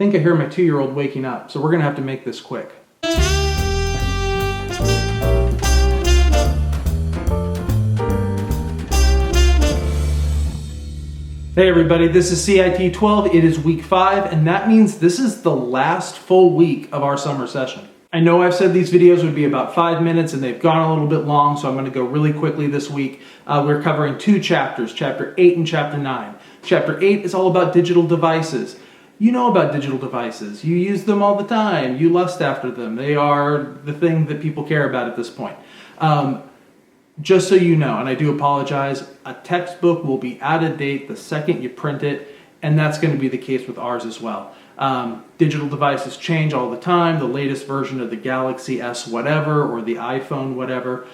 think I hear my 2-year-old waking up, so we're gonna have to make this quick. Hey everybody, this is CIT 12. It is week 5, and that means this is the last full week of our summer session. I know I've said these videos would be about 5 minutes and they've gone a little bit long, so I'm going to go really quickly this week. We're covering 2 chapters, Chapter 8 and Chapter 9. Chapter 8 is all about digital devices. You know about digital devices. You use them all the time. You lust after them. They are the thing that people care about at this point. Just so you know, and I do apologize, a textbook will be out of date the second you print it, and that's going to be the case with ours as well. Digital devices change all the time. The latest version of the Galaxy S whatever or the iPhone whatever,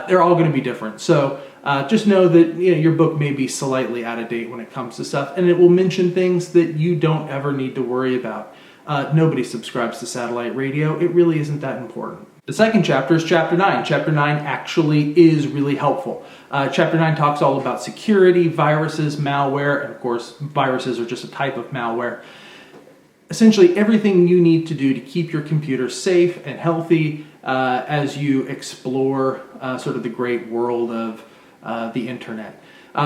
they're all going to be different. So just know that your book may be slightly out of date when it comes to stuff, and it will mention things that you don't ever need to worry about. Nobody subscribes to satellite radio. It really isn't that important. The second chapter is Chapter 9. Chapter 9 actually is really helpful. Chapter 9 talks all about security, viruses, malware, and of course, viruses are just a type of malware. Essentially, everything you need to do to keep your computer safe and healthy as you explore sort of the great world of the internet.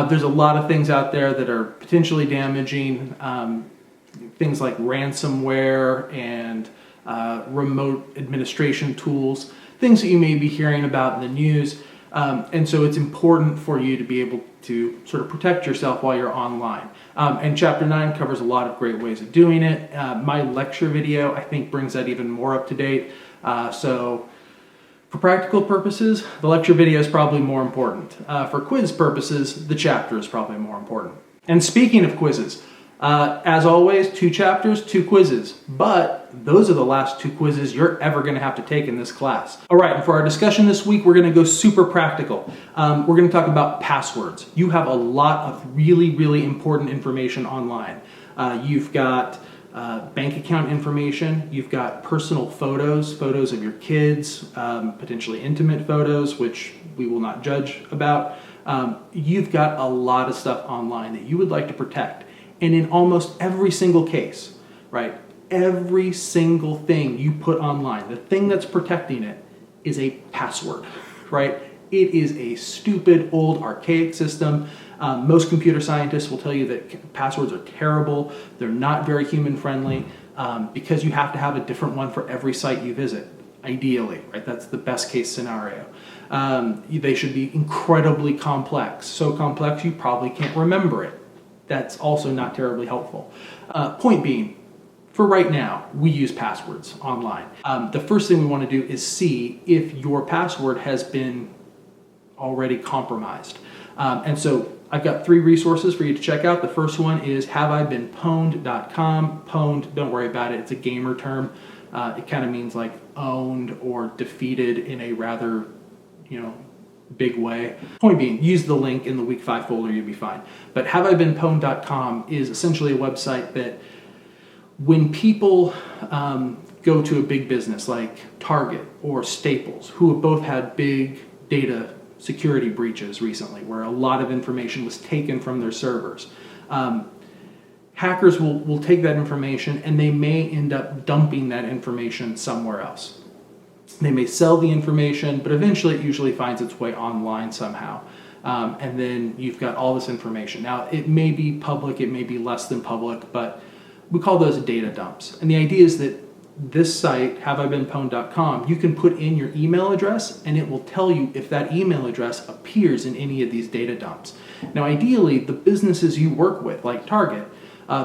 There's a lot of things out there that are potentially damaging, things like ransomware and remote administration tools, things that you may be hearing about in the news. And so it's important for you to be able to sort of protect yourself while you're online. And Chapter 9 covers a lot of great ways of doing it. My lecture video, I think, brings that even more up to date. So for practical purposes, the lecture video is probably more important. For quiz purposes, the chapter is probably more important. And speaking of quizzes, as always, 2 chapters, 2 quizzes, but those are the last 2 quizzes you're ever going to have to take in this class. All right, and for our discussion this week, we're going to go super practical. We're going to talk about passwords. You have a lot of really, really important information online. You've got bank account information, you've got personal photos of your kids, potentially intimate photos, which we will not judge about. You've got a lot of stuff online that you would like to protect. And in almost every single case, right, every single thing you put online, the thing that's protecting it is a password, right? It is a stupid, old, archaic system. Most computer scientists will tell you that passwords are terrible. They're not very human-friendly because you have to have a different one for every site you visit, ideally, right? That's the best-case scenario. They should be incredibly complex, so complex you probably can't remember it. That's also not terribly helpful. Point being, for right now, we use passwords online. The first thing we want to do is see if your password has been already compromised. And so I've got 3 resources for you to check out. The first one is haveibeenpwned.com. Pwned, don't worry about it, it's a gamer term. It kind of means like owned or defeated in a rather, big way. Point being, use the link in the week 5 folder, you'll be fine. But haveibeenpwned.com is essentially a website that when people go to a big business like Target or Staples, who have both had big data security breaches recently, where a lot of information was taken from their servers, hackers will take that information and they may end up dumping that information somewhere else. They may sell the information, but eventually it usually finds its way online somehow. And then you've got all this information. Now, it may be public, it may be less than public, but we call those data dumps. And the idea is that this site, haveibeenpwned.com, you can put in your email address and it will tell you if that email address appears in any of these data dumps. Now, ideally, the businesses you work with, like Target,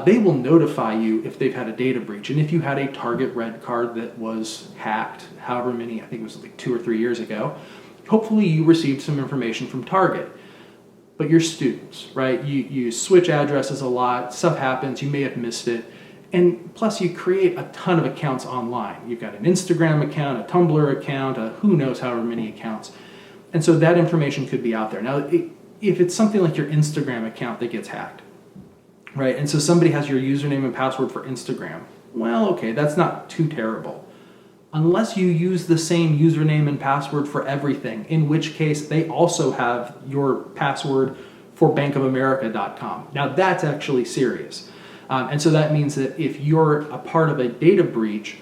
they will notify you if they've had a data breach. And if you had a Target Red card that was hacked, however many, I think it was like 2 or 3 years ago, hopefully you received some information from Target. But you're students, right? You switch addresses a lot, stuff happens, you may have missed it. And plus you create a ton of accounts online. You've got an Instagram account, a Tumblr account, who knows however many accounts. And so that information could be out there. Now, if it's something like your Instagram account that gets hacked, right? And so somebody has your username and password for Instagram. Well, okay, that's not too terrible. Unless you use the same username and password for everything, in which case they also have your password for bankofamerica.com. Now that's actually serious. And so that means that if you're a part of a data breach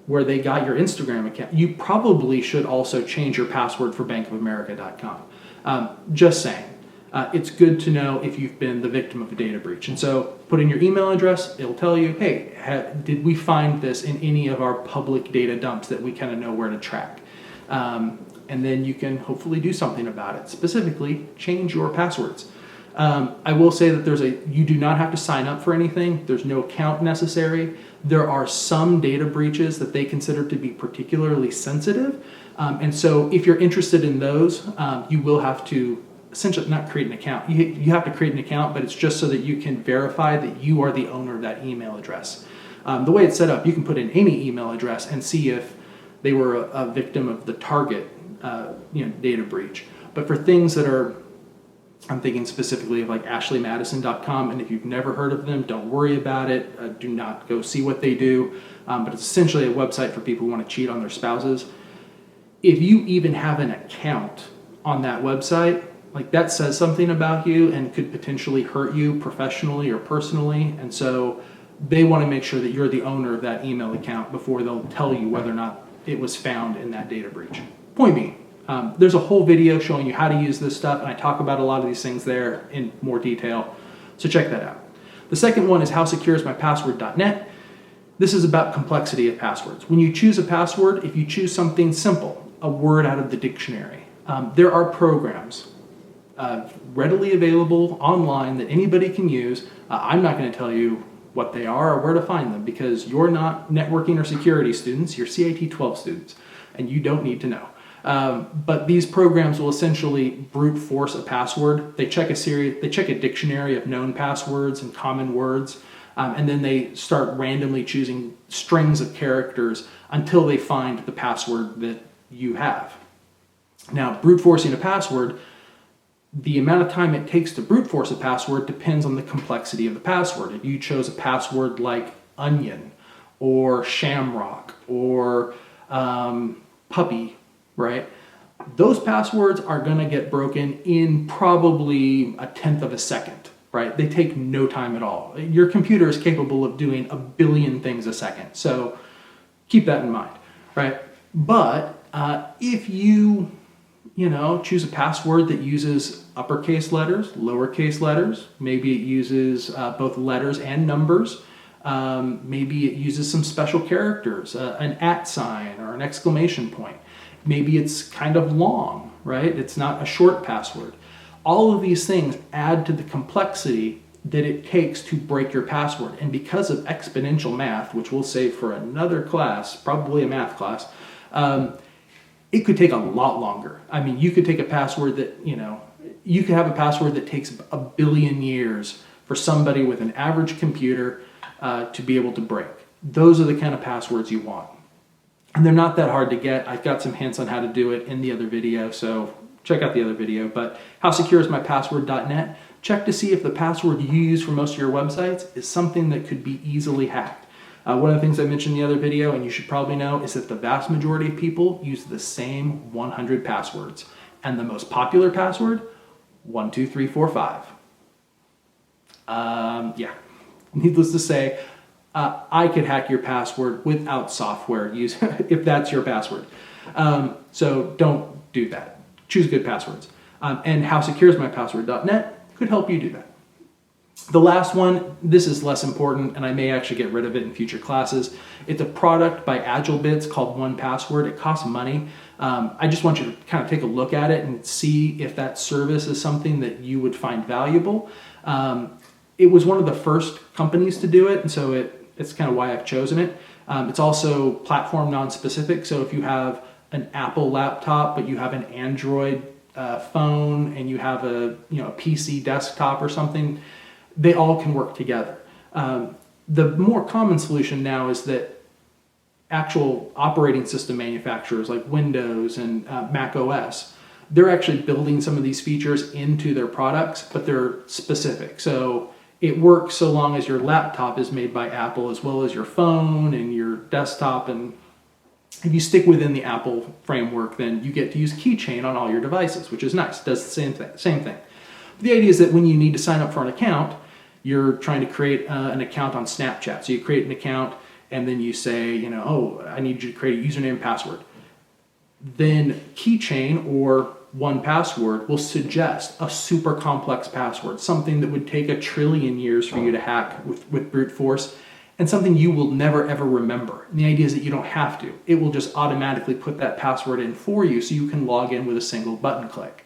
where they got your Instagram account, you probably should also change your password for bankofamerica.com. Just saying. It's good to know if you've been the victim of a data breach. And so put in your email address, it'll tell you, hey, did we find this in any of our public data dumps that we kind of know where to track? And then you can hopefully do something about it. Specifically, change your passwords. I will say that you do not have to sign up for anything. There's no account necessary. There are some data breaches that they consider to be particularly sensitive. And so if you're interested in those, you will have to essentially not create an account. You have to create an account, but it's just so that you can verify that you are the owner of that email address. The way it's set up, you can put in any email address and see if they were a victim of the target data breach. But for things that are, I'm thinking specifically of like ashleymadison.com, and if you've never heard of them, don't worry about it. Do not go see what they do. But it's essentially a website for people who want to cheat on their spouses. If you even have an account on that website, like that says something about you and could potentially hurt you professionally or personally. And so they want to make sure that you're the owner of that email account before they'll tell you whether or not it was found in that data breach. Point being, there's a whole video showing you how to use this stuff, and I talk about a lot of these things there in more detail, so check that out. The second one is howsecureismypassword.net. This is about complexity of passwords. When you choose a password, if you choose something simple, a word out of the dictionary, there are programs readily available online that anybody can use. I'm not going to tell you what they are or where to find them because you're not networking or security students, you're CIT 12 students, and you don't need to know. But these programs will essentially brute force a password. They check a dictionary of known passwords and common words, and then they start randomly choosing strings of characters until they find the password that you have. Now, brute forcing a password, the amount of time it takes to brute force a password depends on the complexity of the password. If you chose a password like onion or shamrock or puppy, right? Those passwords are going to get broken in probably 1/10 of a second, right? They take no time at all. Your computer is capable of doing 1 billion things a second. So keep that in mind, right? But if you choose a password that uses uppercase letters, lowercase letters, maybe it uses both letters and numbers, maybe it uses some special characters, an @ sign or an exclamation point. Maybe it's kind of long, right? It's not a short password. All of these things add to the complexity that it takes to break your password. And because of exponential math, which we'll save for another class, probably a math class, it could take a lot longer. I mean, you could take a password that, you could have a password that takes 1 billion years for somebody with an average computer to be able to break. Those are the kind of passwords you want. And they're not that hard to get. I've got some hints on how to do it in the other video, so check out the other video. But howsecureismypassword.net, check to see if the password you use for most of your websites is something that could be easily hacked. One of the things I mentioned in the other video, and you should probably know, is that the vast majority of people use the same 100 passwords. And the most popular password, 12345. Needless to say, I could hack your password without software if that's your password. So don't do that. Choose good passwords. And howsecureismypassword.net could help you do that. The last one, this is less important, and I may actually get rid of it in future classes. It's a product by AgileBits called 1Password. It costs money. I just want you to kind of take a look at it and see if that service is something that you would find valuable. It was one of the first companies to do it, and so it's kind of why I've chosen it. It's also platform non-specific, so if you have an Apple laptop, but you have an Android phone, and you have a PC desktop or something, they all can work together. The more common solution now is that actual operating system manufacturers like Windows and Mac OS, they're actually building some of these features into their products, but they're specific. So it works so long as your laptop is made by Apple as well as your phone and your desktop. And if you stick within the Apple framework, then you get to use Keychain on all your devices, which is nice. It does the same thing. The idea is that when you need to sign up for an account, you're trying to create an account on Snapchat. So you create an account and then you say, you know, oh, I need you to create a username and password. Then Keychain or 1Password will suggest a super complex password, something that would take 1 trillion years for you to hack with brute force, and something you will never ever remember. And the idea is that you don't have to. It will just automatically put that password in for you so you can log in with a single button click.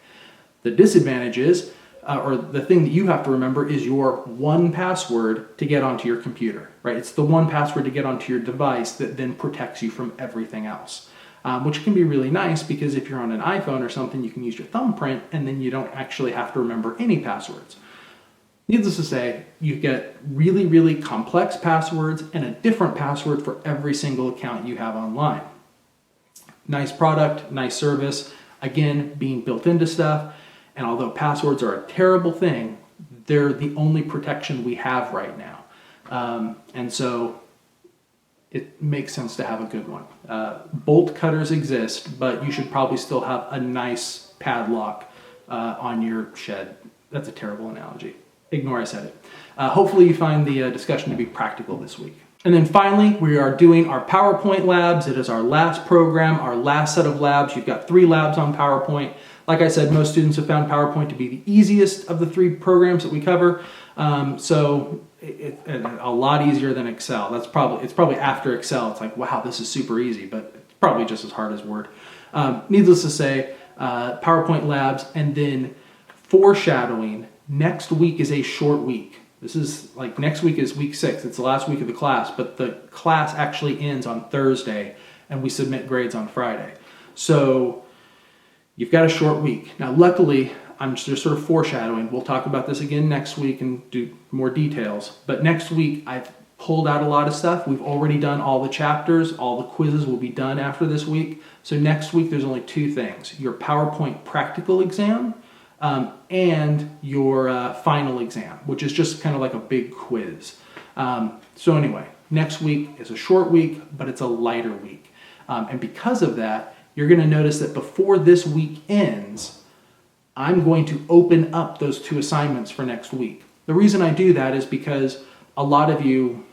The disadvantage is, or the thing that you have to remember, is your 1Password to get onto your computer, right? It's the 1Password to get onto your device that then protects you from everything else, which can be really nice because if you're on an iPhone or something, you can use your thumbprint and then you don't actually have to remember any passwords. Needless to say, you get really, really complex passwords and a different password for every single account you have online. Nice product, nice service, again, being built into stuff. And although passwords are a terrible thing, they're the only protection we have right now. And so it makes sense to have a good one. Bolt cutters exist, but you should probably still have a nice padlock on your shed. That's a terrible analogy. Ignore I said it. Hopefully you find the discussion to be practical this week. And then finally, we are doing our PowerPoint labs. It is our last program, our last set of labs. You've got 3 labs on PowerPoint. Like I said, most students have found PowerPoint to be the easiest of the 3 programs that we cover. So it's a lot easier than Excel. It's probably after Excel. It's like, wow, this is super easy, but it's probably just as hard as Word. Needless to say, PowerPoint labs, and then foreshadowing. Next week is a short week. This is like next week is week 6. It's the last week of the class, but the class actually ends on Thursday and we submit grades on Friday. So you've got a short week. Now, luckily, I'm just sort of foreshadowing. We'll talk about this again next week and do more details. But next week, I've pulled out a lot of stuff. We've already done all the chapters. All the quizzes will be done after this week. So next week, there's only 2 things. Your PowerPoint practical exam and your final exam, which is just kind of like a big quiz. So anyway, next week is a short week, but it's a lighter week. And because of that, you're going to notice that before this week ends, I'm going to open up those 2 assignments for next week. The reason I do that is because a lot of you,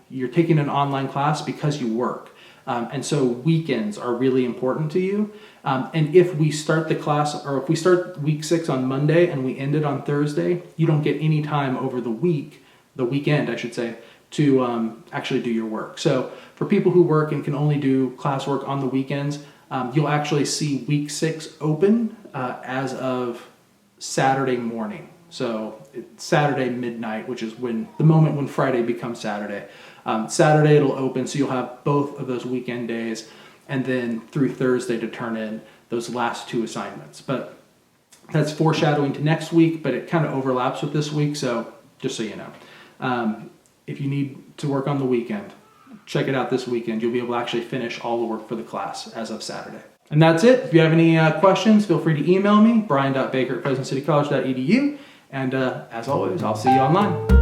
you're taking an online class because you work. And so weekends are really important to you. And if we start the class, or if we start week 6 on Monday and we end it on Thursday, you don't get any time over the weekend, I should say, to actually do your work. So for people who work and can only do classwork on the weekends, you'll actually see week 6 open as of Saturday morning. So it's Saturday midnight, which is the moment when Friday becomes Saturday. Saturday it'll open, so you'll have both of those weekend days, and then through Thursday to turn in those last 2 assignments. But that's foreshadowing to next week, but it kind of overlaps with this week, so just so you know. If you need to work on the weekend, check it out this weekend. You'll be able to actually finish all the work for the class as of Saturday. And that's it. If you have any questions, feel free to email me, brian.baker@fresnocitycollege.edu. And as always, I'll see you online.